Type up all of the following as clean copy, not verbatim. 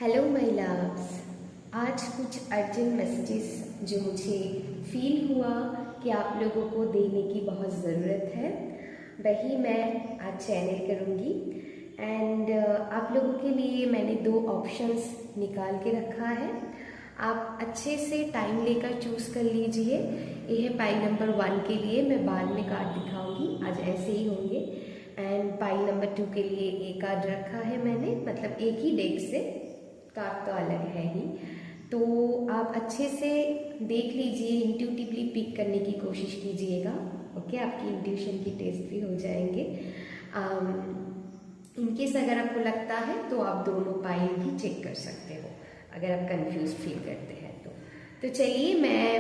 Hello my loves. आज कुछ urgent messages जो मुझे फील हुआ कि आप लोगों को देने की बहुत ज़रूरत है, वही मैं आज चैनल करूँगी। एंड आप लोगों के लिए मैंने 2 ऑप्शंस निकाल के रखा है। आप अच्छे से टाइम लेकर चूज़ कर लीजिए। ये है पाई नंबर 1 के लिए, मैं बाद में कार्ड दिखाऊंगी, आज ऐसे ही होंगे। एंड पाई नंबर 2 के लिए एक कार्ड रखा है मैंने, मतलब एक ही डेक से, कार्ड तो अलग है ही। तो आप अच्छे से देख लीजिए, इंट्यूटिवली पिक करने की कोशिश कीजिएगा। ओके, आपकी इंट्यूशन की टेस्ट भी हो जाएंगे। इनकेस अगर आपको लगता है तो आप दोनों पाई भी चेक कर सकते हो, अगर आप कंफ्यूज फील करते हैं तो चलिए मैं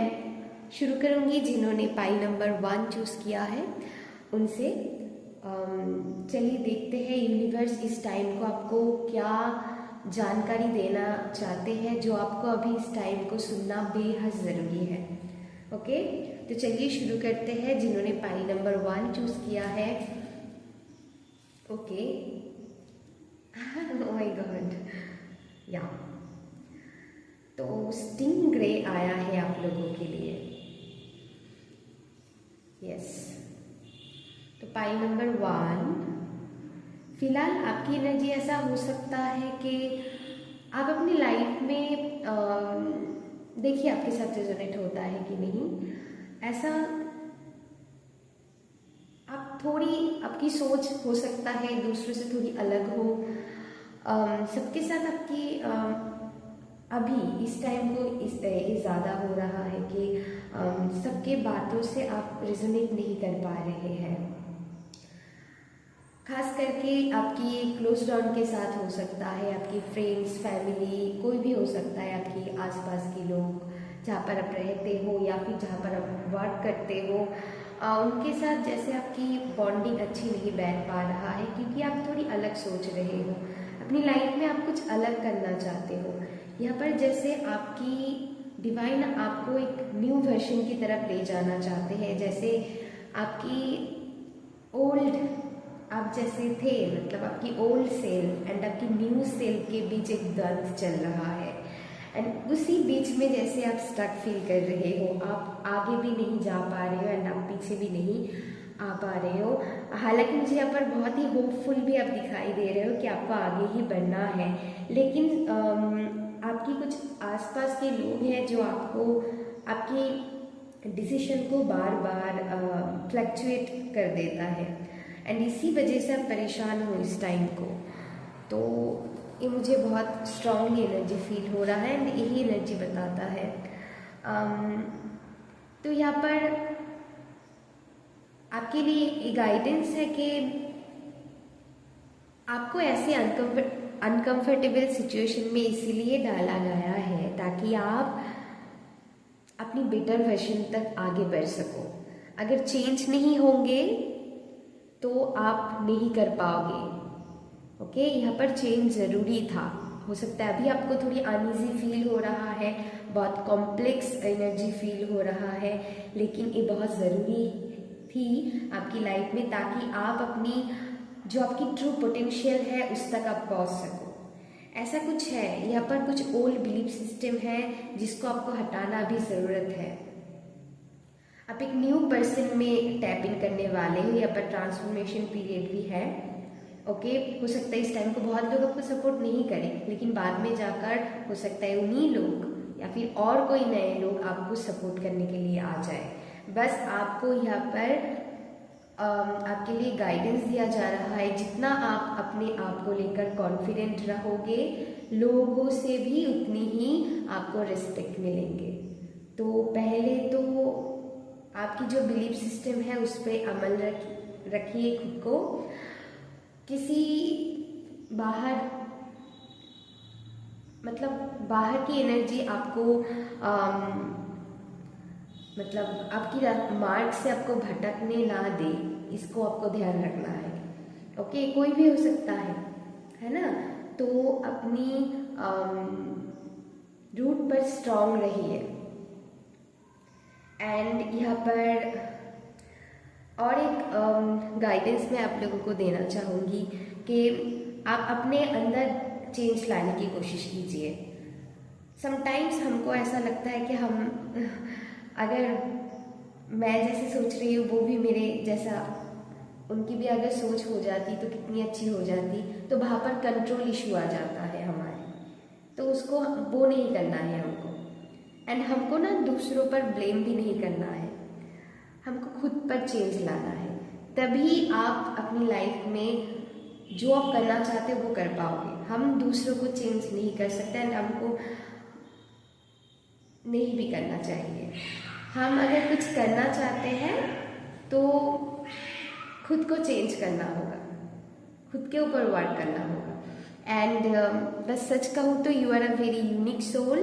शुरू करूँगी। जिन्होंने पाई नंबर 1 चूज़ किया है उनसे चलिए देखते हैं यूनिवर्स इस टाइम को आपको क्या जानकारी देना चाहते हैं, जो आपको अभी इस टाइम को सुनना बेहद ज़रूरी है। ओके, तो चलिए शुरू करते हैं। जिन्होंने पाई नंबर 1 चूज़ किया है, ओके, ओह माय गॉड, या तो स्टिंग ग्रे आया है आप लोगों के लिए। यस, तो पाई नंबर 1, फिलहाल आपकी एनर्जी ऐसा हो सकता है कि आप अपनी लाइफ में देखिए आपके साथ रेजोनेट होता है कि नहीं, ऐसा आप थोड़ी, आपकी सोच हो सकता है दूसरों से थोड़ी अलग हो। सबके साथ आपकी अभी इस टाइम को इस ज़्यादा हो रहा है कि सबके बातों से आप रेजोनेट नहीं कर पा रहे हैं। खास करके आपकी क्लोज डाउन के साथ हो सकता है, आपकी फ्रेंड्स, फैमिली, कोई भी हो सकता है, आपकी आसपास के लोग जहाँ पर आप रहते हो या फिर जहाँ पर आप वर्क करते हो, उनके साथ जैसे आपकी बॉन्डिंग अच्छी नहीं बैठ पा रहा है, क्योंकि आप थोड़ी अलग सोच रहे हो। अपनी लाइफ में आप कुछ अलग करना चाहते हो। यहाँ पर जैसे आपकी डिवाइन आपको एक न्यू वर्जन की तरफ ले जाना चाहते हैं। जैसे आपकी ओल्ड, आप जैसे थे, मतलब आपकी ओल्ड सेल्फ एंड आपकी न्यू सेल्फ के बीच एक द्वंद्व चल रहा है। एंड उसी बीच में जैसे आप स्टक फील कर रहे हो, आप आगे भी नहीं जा पा रहे हो एंड आप पीछे भी नहीं आ पा रहे हो। हालांकि मुझे यहाँ पर बहुत ही होपफुल भी आप दिखाई दे रहे हो कि आपको आगे ही बढ़ना है, लेकिन आपकी कुछ आसपास के लोग हैं जो आपको, आपकी डिसीजन को बार बार फ्लक्चुएट कर देता है, एंड इसी वजह से आप परेशान हो इस टाइम को। तो ये मुझे बहुत स्ट्रांगली एनर्जी फील हो रहा है एंड यही एनर्जी बताता है। तो यहाँ पर आपके लिए गाइडेंस है कि आपको ऐसे अनकंफर्टेबल सिचुएशन में इसीलिए डाला गया है ताकि आप अपनी बेटर वर्जन तक आगे बढ़ सको। अगर चेंज नहीं होंगे तो आप नहीं कर पाओगे। ओके, यहाँ पर चेंज ज़रूरी था। हो सकता है अभी आपको थोड़ी अनईजी फील हो रहा है, बहुत कॉम्प्लेक्स एनर्जी फील हो रहा है, लेकिन ये बहुत ज़रूरी थी आपकी लाइफ में, ताकि आप अपनी जो आपकी ट्रू पोटेंशियल है उस तक आप पहुँच सको। ऐसा कुछ है, यहाँ पर कुछ ओल्ड बिलीफ सिस्टम है जिसको आपको हटाना भी ज़रूरत है। आप एक न्यू पर्सन में टैप इन करने वाले हो, यहाँ पर ट्रांसफॉर्मेशन पीरियड भी है। ओके, हो सकता है इस टाइम को बहुत लोग आपको सपोर्ट नहीं करें, लेकिन बाद में जाकर हो सकता है उन्हीं लोग या फिर और कोई नए लोग आपको सपोर्ट करने के लिए आ जाए। बस आपको यहाँ पर आपके लिए गाइडेंस दिया जा रहा है। जितना आप अपने आप को लेकर कॉन्फिडेंट रहोगे, लोगों से भी उतनी ही आपको रिस्पेक्ट मिलेंगे। तो पहले तो आपकी जो बिलीफ सिस्टम है उस पर अमल रखिए खुद को। किसी बाहर, मतलब बाहर की एनर्जी आपको मतलब आपकी मार्ग से आपको भटकने ना दे, इसको आपको ध्यान रखना है। ओके, कोई भी हो सकता है ना। तो अपनी रूट पर स्ट्रांग रहिए। एंड यहाँ पर और एक गाइडेंस मैं आप लोगों को देना चाहूँगी कि आप अपने अंदर चेंज लाने की कोशिश कीजिए। समटाइम्स हमको ऐसा लगता है कि हम अगर मैं जैसे सोच रही हूँ वो भी मेरे जैसा, उनकी भी अगर सोच हो जाती तो कितनी अच्छी हो जाती, तो वहाँ पर कंट्रोल इशू आ जाता है हमारे, तो उसको वो नहीं करना है हमको। एंड हमको ना दूसरों पर ब्लेम भी नहीं करना है, हमको खुद पर चेंज लाना है, तभी आप अपनी लाइफ में जो आप करना चाहते हो वो कर पाओगे। हम दूसरों को चेंज नहीं कर सकते एंड हमको नहीं भी करना चाहिए। हम अगर कुछ करना चाहते हैं तो खुद को चेंज करना होगा, खुद के ऊपर वर्क करना होगा। एंड बस सच कहूँ तो you are a very unique soul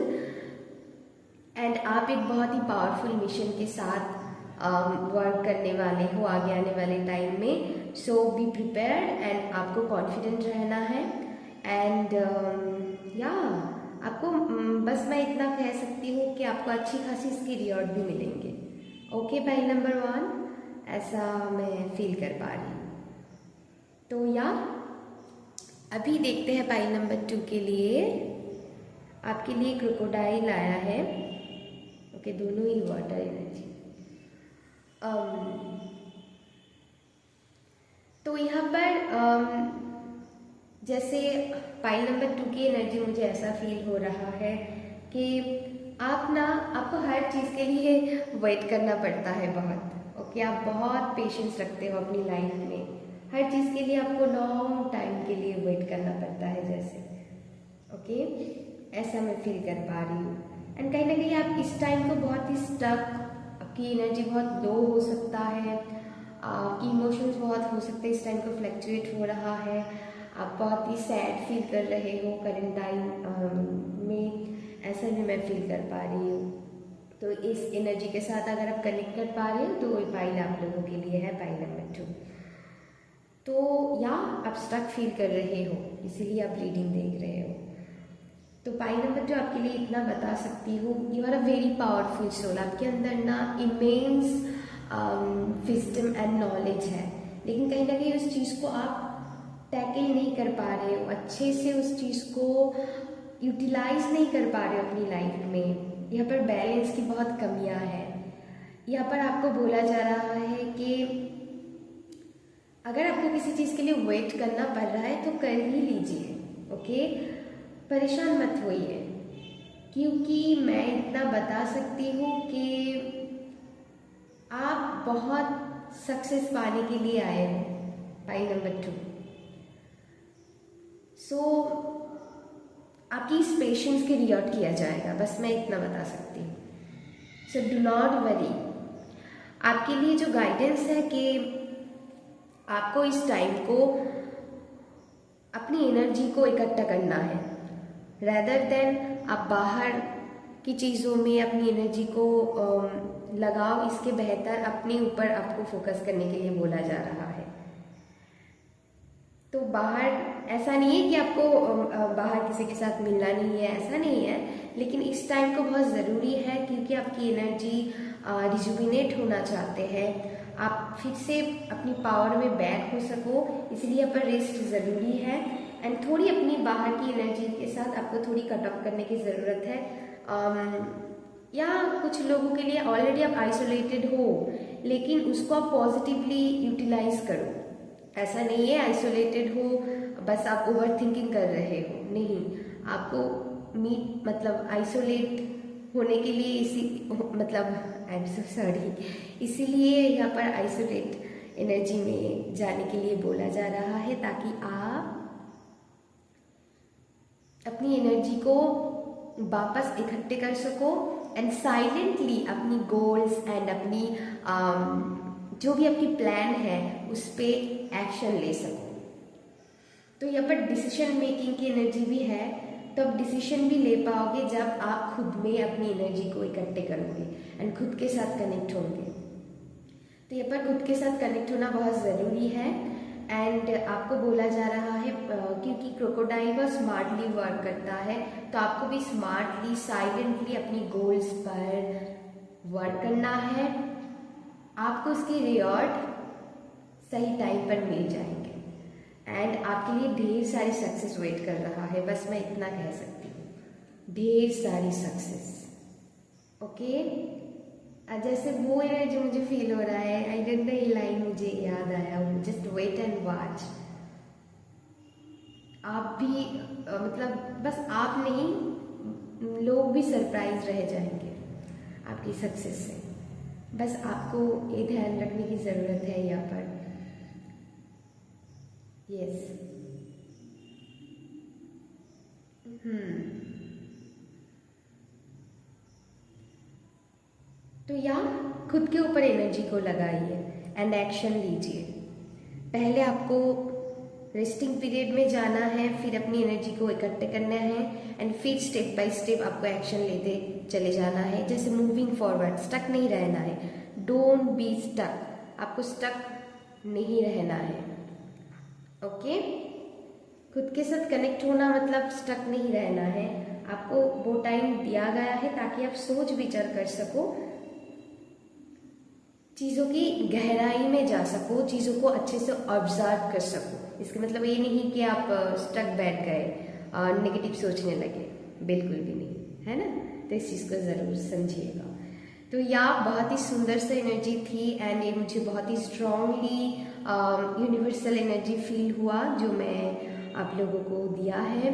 and आप एक बहुत ही पावरफुल मिशन के साथ वर्क करने वाले हो आगे आने वाले टाइम में। सो बी प्रिपेयर्ड एंड आपको कॉन्फिडेंट रहना है। एंड या आपको बस मैं इतना कह सकती हूँ कि आपको अच्छी खासी इसके रिवॉर्ड भी मिलेंगे। ओके पाइल नंबर 1, ऐसा मैं फील कर पा रही हूँ। तो या अभी देखते हैं पाइल नंबर 2 के लिए। आपके लिए क्रोकोडाइल आया है। ओके, दोनों ही वाटर एनर्जी। तो यहाँ पर जैसे पाइल नंबर 2 की एनर्जी मुझे ऐसा फील हो रहा है कि आपको हर चीज़ के लिए वेट करना पड़ता है बहुत। ओके, आप बहुत पेशेंस रखते हो अपनी लाइफ में, हर चीज़ के लिए आपको लॉन्ग टाइम के लिए वेट करना पड़ता है जैसे। ओके, ऐसा मैं फील कर पा रही हूँ। एंड कहीं ना कहीं आप इस टाइम को बहुत ही स्टक, आपकी एनर्जी बहुत लो हो सकता है, आपकी इमोशंस बहुत हो सकते हैं इस टाइम को फ्लक्चुएट हो रहा है, आप बहुत ही सैड फील कर रहे हो करंट टाइम में, ऐसा भी मैं फील कर पा रही हूँ। तो इस एनर्जी के साथ अगर आप कनेक्ट कर पा रहे हो तो ये पाइल आप लोगों के लिए है, पाइल नंबर 2। तो या आप स्टक फील कर रहे हो इसीलिए आप रीडिंग देख रहे हो। तो पाइल नंबर 2 आपके लिए इतना बता सकती हूँ, you are a very powerful soul. आपके अंदर ना इमेंस विजडम एंड नॉलेज है, लेकिन कहीं ना कहीं उस चीज़ को आप टैकल नहीं कर पा रहे हो, अच्छे से उस चीज़ को यूटिलाइज नहीं कर पा रहे हो अपनी लाइफ में। यहाँ पर बैलेंस की बहुत कमियां हैं। यहाँ पर आपको बोला जा रहा है कि अगर आपको किसी चीज़ के लिए वेट करना पड़ रहा है तो कर ही लीजिए। ओके, परेशान मत होइए, क्योंकि मैं इतना बता सकती हूँ कि आप बहुत सक्सेस पाने के लिए आए हो पाइल नंबर 2। सो आपकी इस पेशेंस के रिवॉर्ड किया जाएगा, बस मैं इतना बता सकती हूँ। So do not worry. आपके लिए जो गाइडेंस है कि आपको इस टाइम को अपनी एनर्जी को इकट्ठा करना है, रेदर देन आप बाहर की चीज़ों में अपनी एनर्जी को लगाओ, इसके बेहतर अपने ऊपर आपको फोकस करने के लिए बोला जा रहा है। तो बाहर ऐसा नहीं है कि आपको बाहर किसी के साथ मिलना नहीं है, ऐसा नहीं है, लेकिन इस टाइम को बहुत ज़रूरी है क्योंकि आपकी एनर्जी रिजुविनेट होना चाहते हैं, आप फिर से अपनी पावर में बैक हो सको, इसलिए यहाँ पर रेस्ट ज़रूरी है। एंड थोड़ी अपनी बाहर की एनर्जी के साथ आपको थोड़ी कट ऑफ करने की ज़रूरत है। या कुछ लोगों के लिए ऑलरेडी आप आइसोलेटेड हो, लेकिन उसको आप पॉजिटिवली यूटिलाइज करो। ऐसा नहीं है आइसोलेटेड हो बस आप ओवर थिंकिंग कर रहे हो, नहीं, आपको मतलब आइसोलेट होने के लिए आई एम सो सॉरी, इसीलिए यहाँ पर आइसोलेट एनर्जी में जाने के लिए बोला जा रहा है, ताकि आप अपनी एनर्जी को वापस इकट्ठे कर सको एंड साइलेंटली अपनी गोल्स एंड अपनी जो भी आपकी प्लान है उस पर एक्शन ले सको। तो यहाँ पर डिसीजन मेकिंग की एनर्जी भी है, तो आप डिसीजन भी ले पाओगे जब आप खुद में अपनी एनर्जी को इकट्ठे करोगे एंड खुद के साथ कनेक्ट होंगे। तो यहाँ पर खुद के साथ कनेक्ट होना बहुत ज़रूरी है। एंड आपको बोला जा रहा है क्योंकि क्रोकोडाइल बहुत स्मार्टली वर्क करता है, तो आपको भी स्मार्टली साइलेंटली अपनी गोल्स पर वर्क करना है, आपको उसके रिवॉर्ड सही टाइम पर मिल जाएंगे। एंड आपके लिए ढेर सारी सक्सेस वेट कर रहा है, बस मैं इतना कह सकती हूँ, ढेर सारी सक्सेस। ओके, जैसे वो है जो मुझे फील हो रहा है, आई डोंट नो, ये लाइन मुझे याद आया, जस्ट वेट एंड वॉच। आप भी मतलब बस आप नहीं, लोग भी सरप्राइज रह जाएंगे आपकी सक्सेस से। बस आपको ये ध्यान रखने की ज़रूरत है यहाँ पर। यस। तो यहाँ खुद के ऊपर एनर्जी को लगाइए एंड एक्शन लीजिए। पहले आपको रेस्टिंग पीरियड में जाना है, फिर अपनी एनर्जी को इकट्ठे करना है एंड फिर स्टेप बाय स्टेप आपको एक्शन लेते चले जाना है, जैसे मूविंग फॉरवर्ड, स्टक नहीं रहना है। डोंट बी स्टक, आपको स्टक नहीं रहना है। ओके, खुद के साथ कनेक्ट होना मतलब स्टक नहीं रहना है। आपको वो टाइम दिया गया है ताकि आप सोच विचार कर सको, चीज़ों की गहराई में जा सको, चीज़ों को अच्छे से ऑब्जर्व कर सको। इसका मतलब ये नहीं कि आप स्टक बैठ गए और नेगेटिव सोचने लगे, बिल्कुल भी नहीं, है ना। तो इस चीज़ को ज़रूर समझिएगा। तो यह बहुत ही सुंदर सी एनर्जी थी एंड ये मुझे बहुत ही स्ट्रांगली यूनिवर्सल एनर्जी फील हुआ जो मैं आप लोगों को दिया है।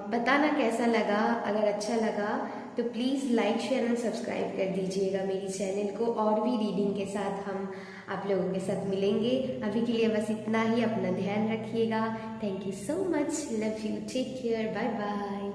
बताना कैसा लगा, अगर अच्छा लगा तो please like share and subscribe कर दीजिएगा मेरी चैनल को। और भी रीडिंग के साथ हम आप लोगों के साथ मिलेंगे। अभी के लिए बस इतना ही, अपना ध्यान रखिएगा। Thank you so much, love you, take care, bye bye.